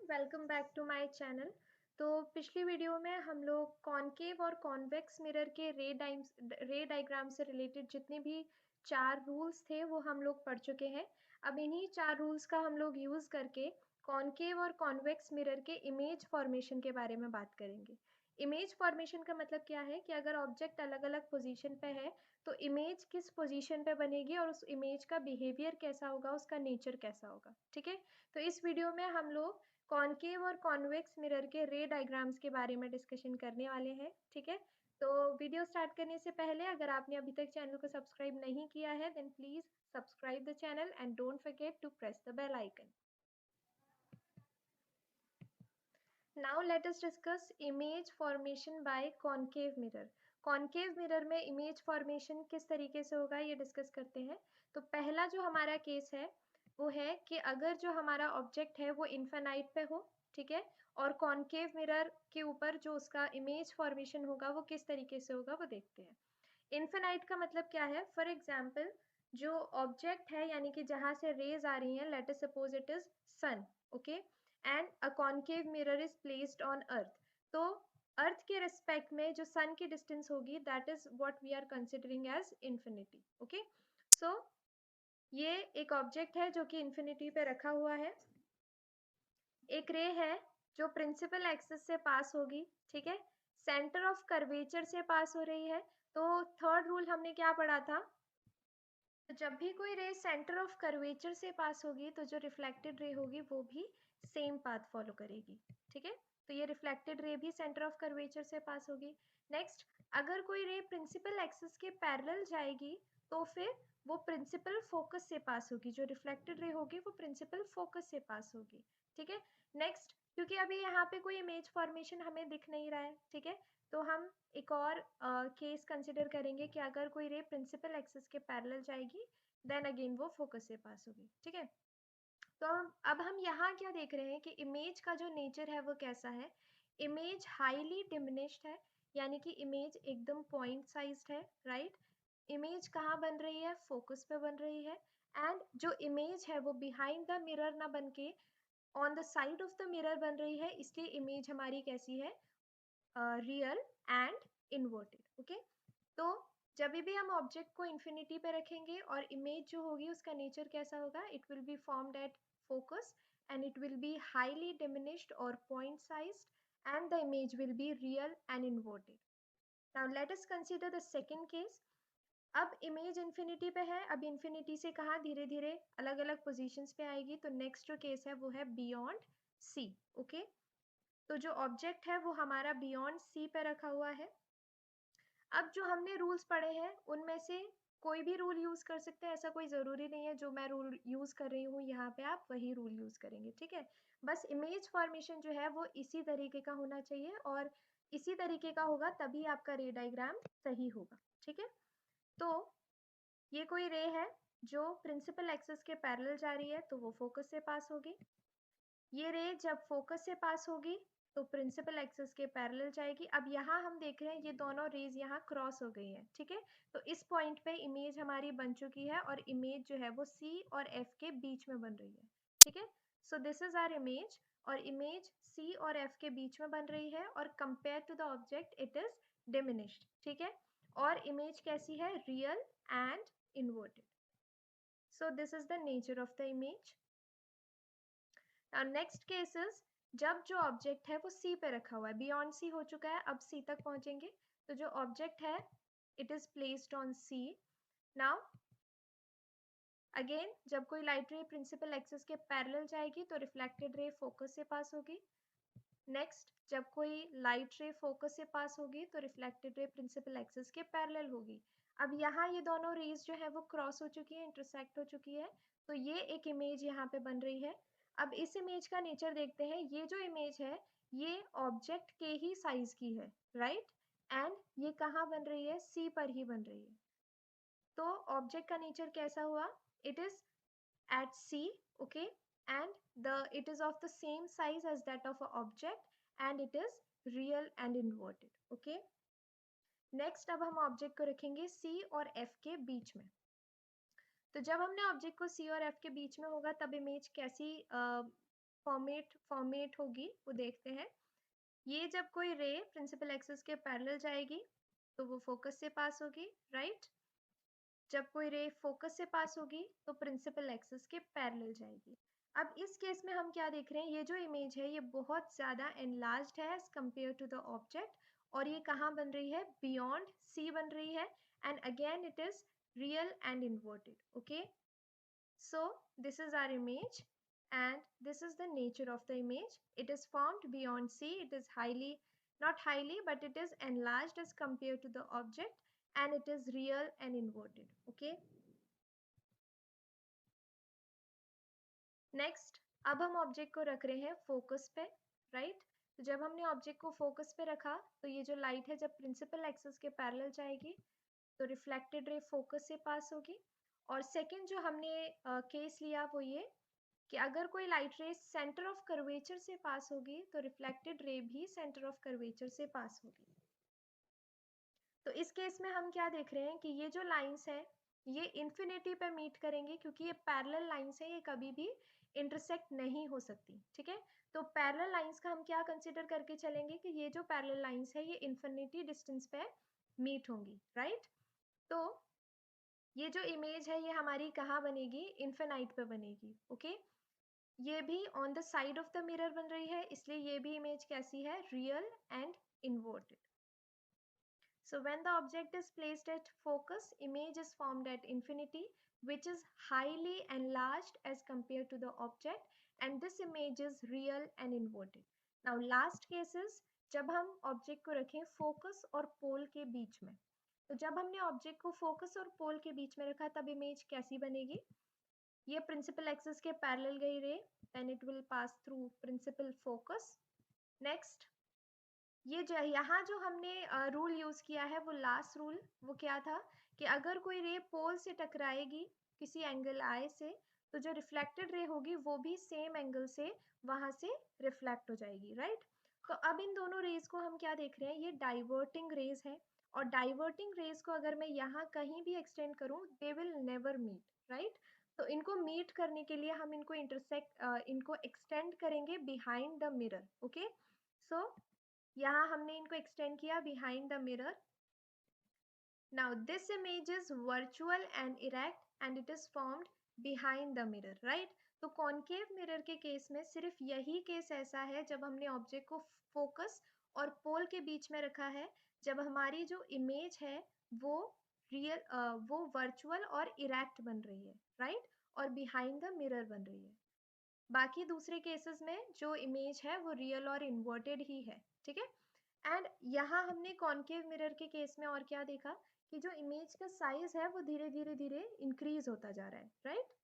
Welcome back to my channel. तो पिछली video में हम लोग कॉनकेव और कॉन्वेक्स मिरर के रे डायग्राम से रिलेटेड जितने भी 4 रूल्स थे वो हम लोग पढ़ चुके हैं। अब इन्हीं 4 रूल्स का हम लोग यूज़ करके कॉनकेव और कॉन्वेक्स मिरर के इमेज फॉर्मेशन के बारे में बात करेंगे। इमेज फॉर्मेशन का मतलब क्या है कि अगर ऑब्जेक्ट अलग-अलग पोजीशन पे है तो इमेज किस पोजीशन पे बनेगी और उस इमेज का बिहेवियर कैसा होगा, उसका नेचर कैसा होगा। ठीक है, तो इस वीडियो में हम लोग कॉनकेव और कॉन्वेक्स मिरर के रे डायग्राम्स के बारे में डिस्कशन करने वाले हैं। ठीक है, तो वीडियो स्टार्ट करने से पहले अगर आपने अभी तक चैनल को सब्सक्राइब नहीं किया है then please subscribe the channel and don't forget to press the bell icon. Now let us discuss image formation by concave mirror. Concave mirror में इमेज फॉर्मेशन किस तरीके से होगा ये डिस्कस करते हैं। तो पहला जो हमारा केस है वो है कि अगर जो हमारा ऑब्जेक्ट है वो इन्फिनाइट पे हो, ठीक है, और कॉनकेव मिरर के ऊपर जो उसका इमेज फॉर्मेशन होगा वो किस तरीके से होगा वो देखते हैं। इन्फिनाइट का मतलब क्या है? फॉर एग्जाम्पल जो ऑब्जेक्ट है यानी कि जहाँ से रेज आ रही हैं, let us suppose it is sun, okay, and a concave mirror is placed on earth. तो अर्थ के रिस्पेक्ट में जो सन की डिस्टेंस होगी that is what we are considering as infinity. Okay, so ये एक ऑब्जेक्ट है जो कि इंफिनिटी पे रखा हुआ है। एक रे है जो प्रिंसिपल एक्सिस से पास होगी, ठीक है, सेंटर ऑफ कर्वेचर से पास हो रही है। तो थर्ड रूल हमने क्या पढ़ा था? तो जब भी कोई रे सेंटर ऑफ कर्वेचर से पास होगी तो जो रिफ्लेक्टेड रे होगी वो भी सेम पाथ फॉलो करेगी। ठीक है, तो ये रिफ्लेक्टेड रे भी सेंटर ऑफ कर्वेचर से पास होगी। नेक्स्ट, अगर कोई रे प्रिंसिपल एक्सिस के पैरेलल जाएगी तो फिर वो प्रिंसिपल फोकस से पास होगी। जो रिफ्लेक्टेड रे होगी वो प्रिंसिपल फोकस से पास होगी। ठीक है, नेक्स्ट, क्योंकि अभी यहाँ पे कोई इमेज फॉर्मेशन हमें दिख नहीं रहा है, ठीक है, तो हम एक और केस कंसिडर करेंगे कि अगर कोई रे प्रिंसिपल एक्सिस के पैरेलल जाएगी देन अगेन वो फोकस से पास होगी। ठीक है, तो अब हम यहाँ क्या देख रहे हैं कि इमेज का जो नेचर है वो कैसा है। इमेज हाईली डिमिनिश्ड है, यानी कि इमेज एकदम पॉइंट साइज्ड है, राइट। इमेज कहाँ बन रही है? फोकस पे बन रही है। एंड जो इमेज है वो बिहाइंड द मिरर ना बन के on the side of the mirror बन रही है, इसलिए इमेज हमारी कैसी है? Real and inverted. ओके, तो जब भी हम ऑब्जेक्ट को इन्फिनिटी पे रखेंगे और इमेज जो होगी उसका नेचर कैसा होगा? It will be formed at focus and it will be highly diminished और point sized and the image will be real and inverted. Now let us consider the second case. अब image infinity पे है, अब infinity से कहाँ धीरे धीरे अलग अलग पोजीशंस पे आएगी। तो नेक्स्ट जो केस है वो है बियॉन्ड सी। ओके, तो जो ऑब्जेक्ट है वो हमारा बियॉन्ड सी पे रखा हुआ है। अब जो हमने रूल्स पढ़े हैं उनमें से कोई भी रूल यूज कर सकते हैं, ऐसा कोई जरूरी नहीं है जो मैं रूल यूज कर रही हूँ यहाँ पे आप वही रूल यूज करेंगे। ठीक है, बस इमेज फॉर्मेशन जो है वो इसी तरीके का होना चाहिए और इसी तरीके का होगा तभी आपका रे डायग्राम सही होगा। ठीक है, तो ये कोई रे है जो प्रिंसिपल एक्सिस के पैरेलल जा रही है तो वो फोकस से पास होगी। ये रे जब फोकस से पास होगी तो प्रिंसिपल एक्सिस के पैरेलल जाएगी। अब यहाँ हम देख रहे हैं ये दोनों रेज यहाँ क्रॉस हो गई हैं। ठीक है, तो इस पॉइंट पे इमेज हमारी बन चुकी है और इमेज जो है वो सी और एफ के बीच में बन रही है। ठीक है, so this is our image और इमेज सी और एफ के बीच में बन रही है और compare to the object it is diminished. ठीक है, और इमेज कैसी है? Real and inverted. So this is the nature of the image. Next case is जब जो ऑब्जेक्ट है वो सी पे रखा हुआ है, बियॉन्ड सी हो चुका है, अब सी तक पहुंचेंगे। तो जो ऑब्जेक्ट है it is placed on C. Now again जब कोई लाइट रे प्रिंसिपल एक्सिस के पैरेलल जाएगी तो रिफ्लेक्टेड रे फोकस से पास होगी। नेक्स्ट, जब कोई लाइट रे फोकस से पास होगी तो रिफ्लेक्टेड रे प्रिंसिपल एक्सिस के पैरेलल होगी। अब यहाँ ये दोनों रेज जो है वो क्रॉस हो चुकी है, इंटरसेक्ट हो चुकी है, तो ये एक इमेज यहाँ पे बन रही है। अब इस इमेज का नेचर देखते हैं। ये जो इमेज है ये ऑब्जेक्ट के ही साइज की है, राइट, एंड ये कहाँ बन रही है? सी पर ही बन रही है। तो ऑब्जेक्ट का नेचर कैसा हुआ? It is at C, okay, and it is of the same size as that of a object and it is real and inverted. Okay, next अब हम ऑब्जेक्ट को रखेंगे C और F के बीच में। तो जब हमने ऑब्जेक्ट को C और F के बीच में होगा तब इमेज कैसी फॉर्मेट होगी वो देखते हैं। ये जब कोई रे प्रिंसिपल एक्सिस के पैरेलल जाएगी तो वो फोकस से पास होगी, राइट। जब कोई रे फोकस से पास होगी तो प्रिंसिपल एक्सिस के पैरेलल जाएगी। अब इस केस में हम क्या देख रहे हैं, ये जो इमेज है ये बहुत ज़्यादा एनलार्ज्ड है as compare to the object, और ये कहाँ बन रही है, बियॉन्ड सी बन रही है, and again it is real and inverted, okay. So this is our image and this is the nature of the image. It is formed beyond C. It is not highly, but it is enlarged as compared to the object, and it is real and inverted. Okay. Next, अब हम object को रख रहे हैं focus पे, right. तो जब हमने ऑब्जेक्ट को फोकस पे रखा तो ये जो लाइट है जब प्रिंसिपल एक्सिस के पैरेलल जाएगी तो रिफ्लेक्टेड रे फोकस से पास होगी। और सेकंड जो हमने केस लिया वो ये कि अगर कोई लाइट रे सेंटर ऑफ कर्वेचर से पास होगी तो रिफ्लेक्टेड रे भी सेंटर ऑफ कर्वेचर से पास होगी। तो इस केस में हम क्या देख रहे हैं कि ये जो लाइंस है ये इन्फिनिटी पे मीट करेंगे, क्योंकि ये पैरेलल लाइंस है, ये कभी भी इंटरसेक्ट नहीं हो सकती, ठीक है। तो पैरेलल लाइंस का हम क्या कंसिडर करके चलेंगे कि ये जो पैरेलल लाइंस है ये इन्फिनिटी डिस्टेंस पे मीट होंगी, राइट। तो ये जो इमेज है ये हमारी कहाँ बनेगी, इन्फिनाइट पे बनेगी, ओके। ये भी on the side of the mirror बन रही है, इसलिए ये भी इमेज कैसी है, real and inverted. So when the object is placed at focus, image is formed at infinity, which is highly enlarged as compared to the object, and this image is real and inverted. Now last case is जब हम object को रखें focus और पोल के बीच में। तो जब हमने ऑब्जेक्ट को फोकस और पोल के बीच में रखा तब इमेज कैसी बनेगी, ये प्रिंसिपल एक्सिस के पैरेलल गई रे, then it will pass through principal focus. Next, ये जो यहाँ जो हमने रूल यूज किया है वो लास्ट रूल, वो क्या था कि अगर कोई रे पोल से टकराएगी किसी एंगल आई से तो जो रिफ्लेक्टेड रे होगी वो भी सेम एंगल से वहां से रिफ्लेक्ट हो जाएगी, राइट। तो अब इन दोनों रेज को हम क्या देख रहे हैं, ये डाइवर्टिंग रेज है, और डाइवर्टिंग रेज को अगर मैं यहाँ कहीं भी एक्सटेंड करूँ they will never meet, right. तो इनको मीट करने के लिए हम इनको इनको एक्सटेंड करेंगे बिहाइंड द मिरर, ओके। सो यहाँ हमने इनको एक्सटेंड किया behind the mirror. Now this image is virtual and erect and it is formed behind the mirror, right. तो कॉन्केव मिरर के केस में सिर्फ यही केस ऐसा है जब हमने ऑब्जेक्ट को फोकस और पोल के बीच में रखा है, जब हमारी जो इमेज है वो वो वर्चुअल और इरेक्ट बन रही है, राइट, और बिहाइंड द मिरर बन रही है। बाकी दूसरे केसेस में जो इमेज है वो रियल और इन्वर्टेड ही है, ठीक है। एंड यहाँ हमने कॉन्केव मिरर के केस में और क्या देखा कि जो इमेज का साइज है वो धीरे धीरे इंक्रीज होता जा रहा है, राइट।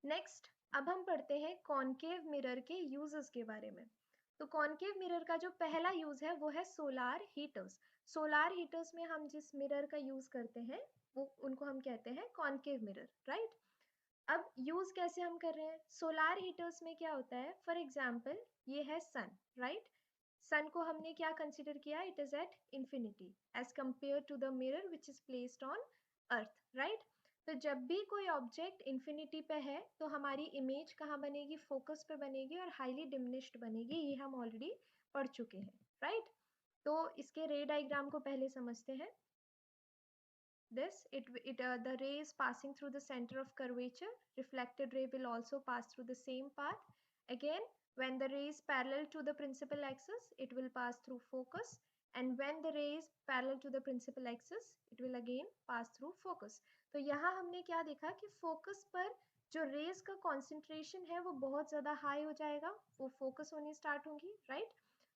नेक्स्ट, अब हम पढ़ते हैं कॉन्केव मिरर के यूजेस के बारे में। तो कॉन्केव मिरर का जो पहला यूज है वो है सोलार हीटर्स। सोलार हीटर्स में हम जिस मिरर का यूज करते हैं वो उनको हम कहते हैं कॉन्केव मिरर, राइट। अब यूज कैसे हम कर रहे हैं, सोलार हीटर्स में क्या होता है, फॉर एग्जाम्पल ये है सन, राइट। सन को हमने क्या कंसिडर किया, it is at infinity as compare to the mirror which is placed on earth, right. तो जब भी कोई ऑब्जेक्ट इंफिनिटी पे है तो हमारी इमेज कहाँ बनेगी, फोकस पे बनेगी और हाईली डिमिनिश्ड बनेगी, ये हम ऑलरेडी पढ़ चुके हैं, राइट। तो इसके रे डायग्राम को पहले समझते हैं। The ray is passing through the center of curvature. Reflected ray will also pass through the same path. Again, when the ray is parallel to the principal axis, it will pass through focus. And when the ray is parallel to the principal axis, it will again pass through focus. तो यहाँ हमने क्या देखा कि focus पर जो raise का concentration है वो बहुत ज़्यादा हाई हो जाएगा, वो फोकस होनी स्टार्ट होंगी, राइट।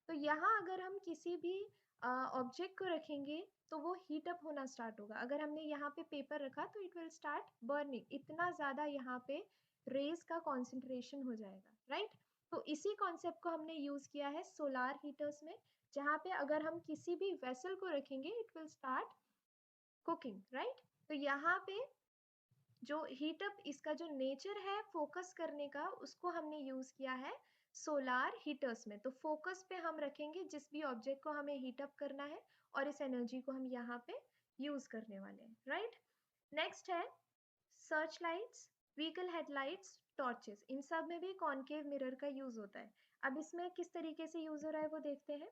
तो यहाँ अगर हम किसी भी ऑब्जेक्ट को रखेंगे तो वो हीट अप होना स्टार्ट होगा। अगर हमने यहाँ पे पेपर रखा तो इट विल स्टार्ट बर्निंग, इतना ज़्यादा यहाँ पे रेज का कॉन्सेंट्रेशन हो जाएगा, राइट। तो इसी कॉन्सेप्ट को हमने यूज़ किया है सोलार हीटर्स में, जहाँ पे अगर हम किसी भी वेसल को रखेंगे it will start cooking, right. तो यहाँ पे जो हीट अप इसका जो नेचर है फोकस करने का उसको हमने यूज़ किया है सोलार हीटर्स में। तो फोकस पे हम रखेंगे जिस भी ऑब्जेक्ट को हमें हीट अप करना है और इस एनर्जी को हम यहाँ पे यूज करने वाले हैं, राइट। नेक्स्ट है search lights, vehicle headlights, torches, इन सब में भी कॉनकेव मिरर का यूज होता है। अब इसमें किस तरीके से यूज हो रहा है वो देखते हैं।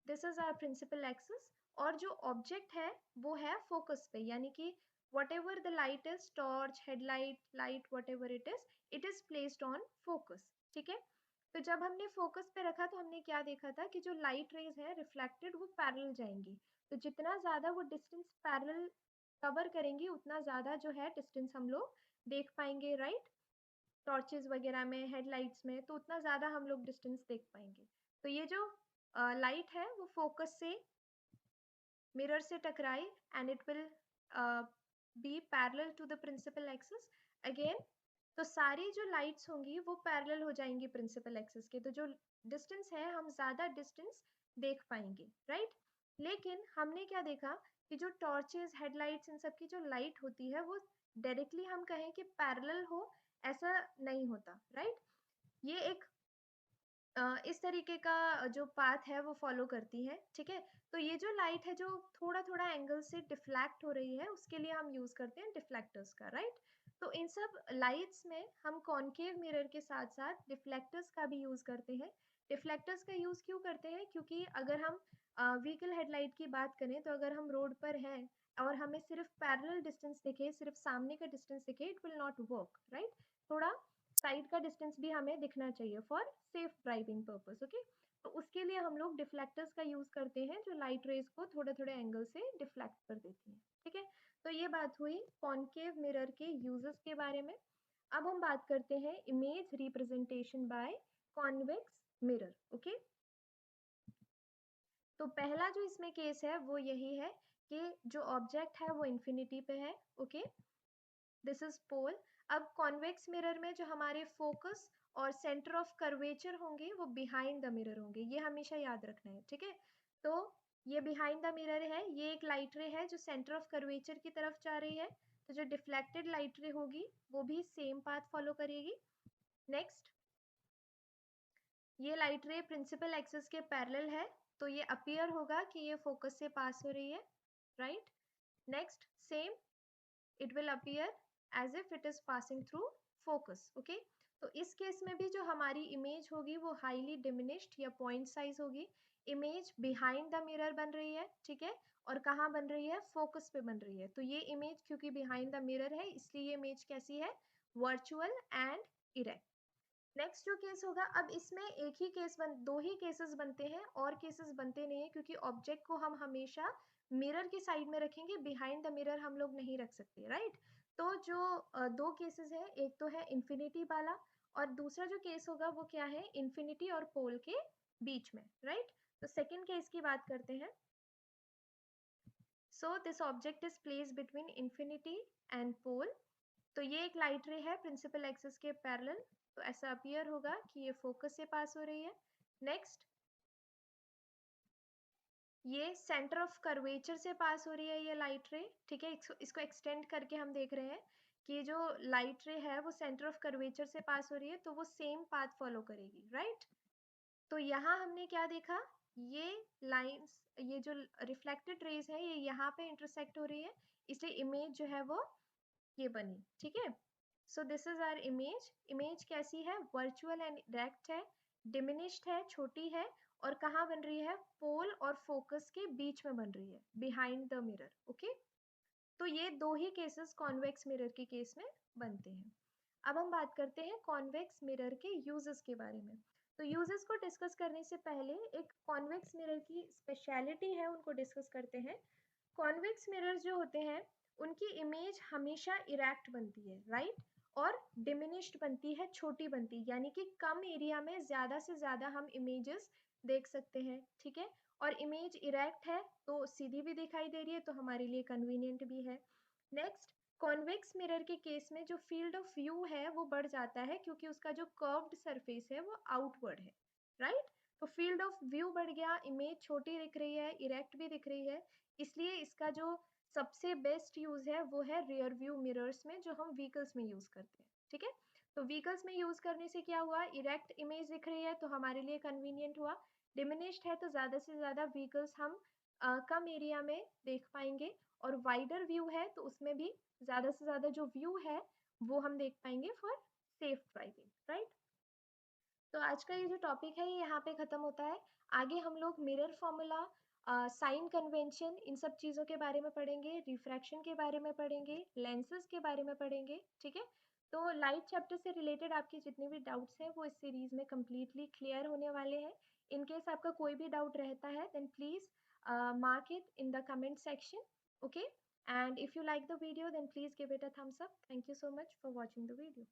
This is our principal axis, और जो ऑब्जेक्ट है वो है फोकस पे, यानी कि what ever the light is, torch, headlight, light, what ever it is placed on focus. ठीक है, तो जब हमने फोकस पे रखा तो हमने क्या देखा था कि जो लाइट रेज है रिफ्लेक्टेड वो पैरेलल जाएंगी, तो जितना ज्यादा वो डिस्टेंस पैरेलल कवर करेंगी उतना ज्यादा जो है डिस्टेंस हम लोग देख पाएंगे, राइट। टॉर्चेस वगैरह में, हेडलाइट्स में, तो उतना ज़्यादा हम लोग डिस्टेंस देख पाएंगे। तो ये जो लाइट है वो फोकस से मिरर से टकराई and it will be parallel to the principal axis again. तो सारी जो लाइट्स होंगी वो पैरेलल हो जाएंगी प्रिंसिपल एक्सिस के, तो जो डिस्टेंस है हम ज़्यादा डिस्टेंस देख पाएंगे, राइट। लेकिन हमने क्या देखा कि जो टॉर्चेस, हेडलाइट्स, इन सब की जो लाइट होती है वो डायरेक्टली हम कहें कि पैरेलल हो, ऐसा नहीं होता, राइट। ये एक इस तरीके का जो पाथ है वो फॉलो करती है, ठीक है। तो ये जो लाइट है जो थोड़ा थोड़ा एंगल से डिफ्लेक्ट हो रही है उसके लिए हम यूज करते हैं डिफ्लेक्टर्स का, राइट। तो इन सब लाइट्स में हम कॉनकेव मिरर के साथ साथ डिफ्लेक्टर्स का भी यूज करते हैं। डिफ्लेक्टर्स का यूज क्यों करते हैं, क्योंकि अगर हम व्हीकल हेडलाइट की बात करें तो अगर हम रोड पर हैं और हमें सिर्फ पैरेलल डिस्टेंस दिखे, सिर्फ सामने का डिस्टेंस दिखे, it will not work, right. थोड़ा साइड का डिस्टेंस भी हमें दिखना चाहिए for safe driving purpose, okay. तो उसके लिए हम लोग डिफ्लेक्टर्स का यूज करते हैं जो लाइट रेज को थोड़े थोड़े एंगल से डिफ्लेक्ट कर देती हैं, ठीक है। तो ये बात हुई कॉनकेव मिरर के यूजेस के बारे में। अब हम बात करते हैं image representation by convex mirror, okay. तो पहला जो इसमें केस है वो यही है कि जो ऑब्जेक्ट है वो इन्फिनिटी पे है, ओके। This is pole. अब कॉन्वेक्स मिरर में जो हमारे फोकस और सेंटर ऑफ कर्वेचर होंगे वो बिहाइंड द मिरर होंगे, ये हमेशा याद रखना है, ठीक है। तो ये बिहाइंड द मिरर है, ये एक लाइट रे है जो सेंटर ऑफ कर्वेचर की तरफ जा रही है, तो जो डिफ्लेक्टेड लाइट रे होगी वो भी सेम पाथ फॉलो करेगी। नेक्स्ट, ये लाइट रे प्रिंसिपल एक्सिस के पैरेलल है, तो ये अपीयर होगा कि ये फोकस से पास हो रही है, right. Next, same, it will appear as if it is passing through focus, okay। तो इस केस में भी जो हमारी इमेज होगी वो हाईली डिमिनिश्ड या पॉइंट साइज होगी। इमेज बिहाइंड द मिरर बन रही है, ठीक है, और कहाँ बन रही है, फोकस पे बन रही है। तो ये इमेज क्योंकि बिहाइंड द मिरर है इसलिए ये इमेज कैसी है, वर्चुअल एंड इरेक्ट। नेक्स्ट जो केस होगा, अब इसमें एक ही केस दो ही केसेस बनते हैं, और केसेस बनते नहीं है क्योंकि ऑब्जेक्ट को हम हमेशा मिरर के साइड में रखेंगे, बिहाइंड द मिरर हम लोग नहीं रख सकते, राइट। तो जो दो केसेस है, एक तो है इन्फिनिटी वाला और दूसरा जो केस होगा वो क्या है, इन्फिनिटी और पोल के बीच में, राइट। तो सेकेंड केस की बात करते हैं। So this object is place between infinity and pole. तो ये एक लाइट रे है प्रिंसिपल एक्सिस के पैरेलल, तो ऐसा अपीयर होगा कि ये फोकस से पास हो रही है। नेक्स्ट, ये सेंटर ऑफ कर्वेचर से पास हो रही है ये लाइट रे, ठीक है। इसको एक्सटेंड करके हम देख रहे हैं कि जो लाइट रे है वो सेंटर ऑफ कर्वेचर से पास हो रही है, तो वो सेम पाथ फॉलो करेगी, राइट। तो यहाँ हमने क्या देखा, ये लाइंस, ये जो रिफ्लेक्टेड रेज है ये यहाँ पे इंटरसेक्ट हो रही है, इसलिए इमेज जो है वो ये बनी, ठीक है। So this is our image. Image कैसी है, वर्चुअल एंड डायरेक्ट है, डिमिनिश्ड है, छोटी है, और कहाँ बन रही है, पोल और फोकस के बीच में बन रही है, बिहाइंड द मिरर, ओके। तो ये दो ही केसेस कॉन्वेक्स मिरर के केस में बनते हैं। अब हम बात करते हैं कॉन्वेक्स मिरर के यूजेस के बारे में। तो यूजेस को डिस्कस करने से पहले एक कॉन्वेक्स मिरर की स्पेशलिटी है उनको डिस्कस करते हैं। कॉन्वेक्स मिरर्स जो होते हैं उनकी इमेज हमेशा इरेक्ट बनती है, राइट, और डिमिनिश्ड बनती है, छोटी बनती है, यानी कि कम एरिया में ज़्यादा से ज़्यादा हम इमेजेस देख सकते हैं, ठीक है। और इमेज इरेक्ट है तो सीधी भी दिखाई दे रही है, तो हमारे लिए कन्वीनियंट भी है। नेक्स्ट, कॉन्वेक्स मिरर के केस में जो फील्ड ऑफ व्यू है वो बढ़ जाता है क्योंकि उसका जो कर्व्ड सरफेस है वो आउटवर्ड है, राइट। तो फील्ड ऑफ व्यू बढ़ गया, इमेज छोटी दिख रही है, इरेक्ट भी दिख रही है, इसलिए इसका जो सबसे बेस्ट यूज है वो है रियर व्यू मिरर्स में जो हम व्हीकल्स में यूज करते हैं, ठीक है। तो व्हीकल्स में यूज करने से क्या हुआ, इरेक्ट इमेज दिख रही है तो हमारे लिए कन्वीनियंट हुआ। डिमिनिश्ड है तो ज़्यादा से ज़्यादा व्हीकल्स हम कम एरिया में देख पाएंगे, और वाइडर व्यू है तो उसमें भी ज़्यादा से ज़्यादा जो व्यू है वो हम देख पाएंगे फॉर सेफ ड्राइविंग, राइट। तो आज का ये जो टॉपिक है ये यहाँ पे खत्म होता है। आगे हम लोग मिरर फॉर्मूला, साइन कन्वेंशन, इन सब चीज़ों के बारे में पढ़ेंगे, रिफ्रैक्शन के बारे में पढ़ेंगे, लेंसेज के बारे में पढ़ेंगे, ठीक है। तो लाइट चैप्टर से रिलेटेड आपके जितने भी डाउट्स हैं वो इस सीरीज में कम्प्लीटली क्लियर होने वाले हैं। इन केस आपका कोई भी डाउट रहता है then please mark it in the comment section, okay, and if you like the video then please give it a thumbs up. Thank you so much for watching the video.